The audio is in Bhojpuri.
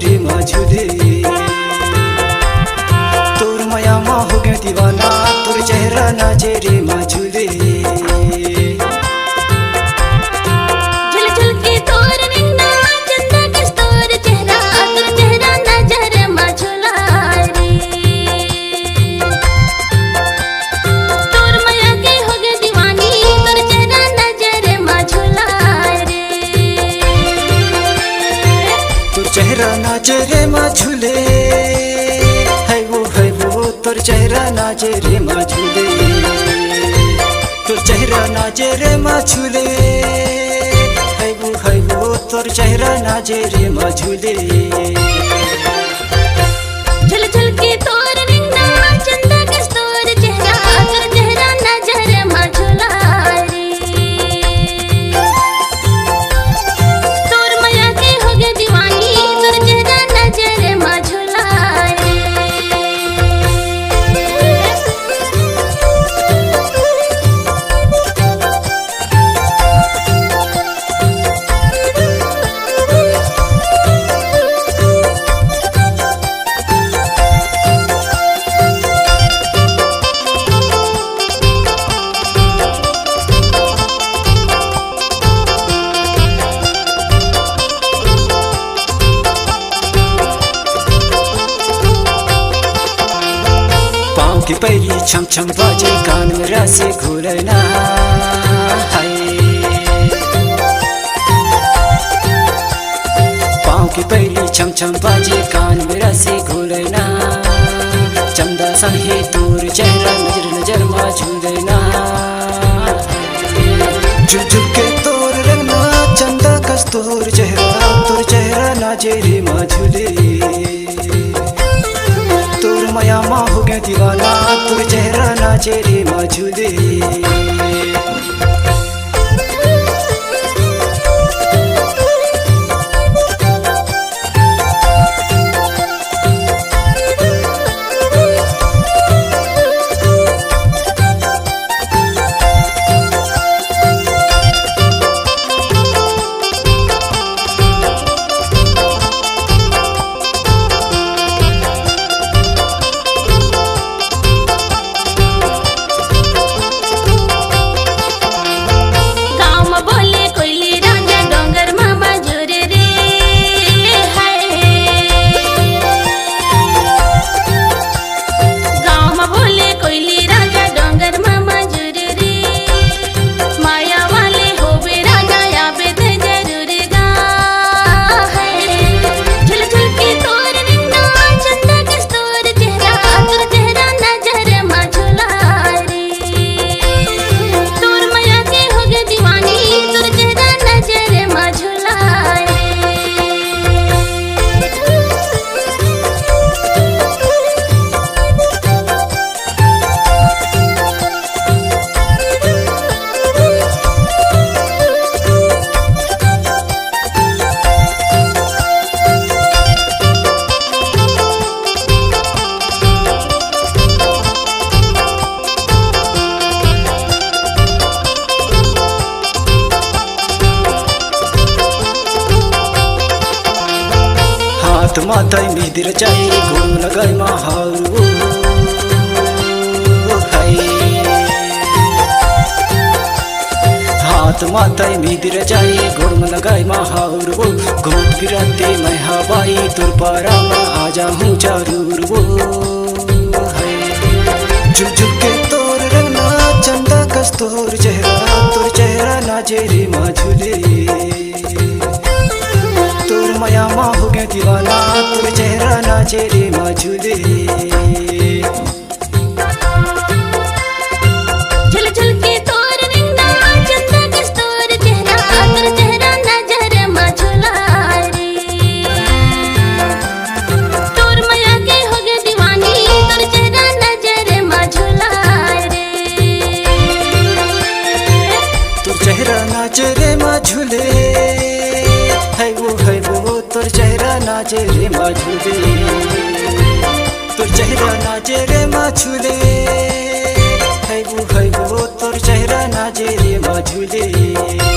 रे मझुले तोर माया मा हो गया दीवाना तोर चेहरा नाचे रे मझुले चेहरा नाचे रे मझुले है वो तोर चेहरा नाचे रे मझुले तोर चेहरा नाचे रे मझुले है वो तोर चेहरा नाचे रे मझुले झल झल के तोर रिंगना चंदा कस तोर चेहरा नजर मझुला रे तोर माया के हो गए दीवानी तोर चेहरा नजर मझुला की पैली छम छम बाजे कान में रसे घुलना हाय पाँव की पैली छम छम बाजे कान में रसे घुलना चंदा सही तोर चेहरा नजर नजर मा झूलना झुक झुक के तोर रंगना चंदा कस तोर चेहरा नाचे रे मझुले तोर माया मा हो गया दीवाना तोर चेहरा नाचे रे मझुले हाथ माथाय मिदिर चाई घुम लगाई महारू हाथ माथाय मिदिर चाई घुम लगाई महारू घूमत फिरते मैं हवाई तुर पारा मा आजा हूँ जरूर वो झुक झुक के तोर रंगना चंदा कस तोर चेहरा नाचे रे मझुले तोर माया मा हो गया दीवाना तोर चेहरा नाचे रे मझुले झल झल के तोर रिंगना चंदा कस तोर चेहरा नजर मझुला रे तोर माया के हो गए दीवानी तोर चेहरा नजर मझुला रे तोर चेहरा नाचे रे मझुले है वो तोर चेहरा नाचे रे मझुले तोर चेहरा नाचे रे मझुले है वो तोर चेहरा नाचे रे मझुले।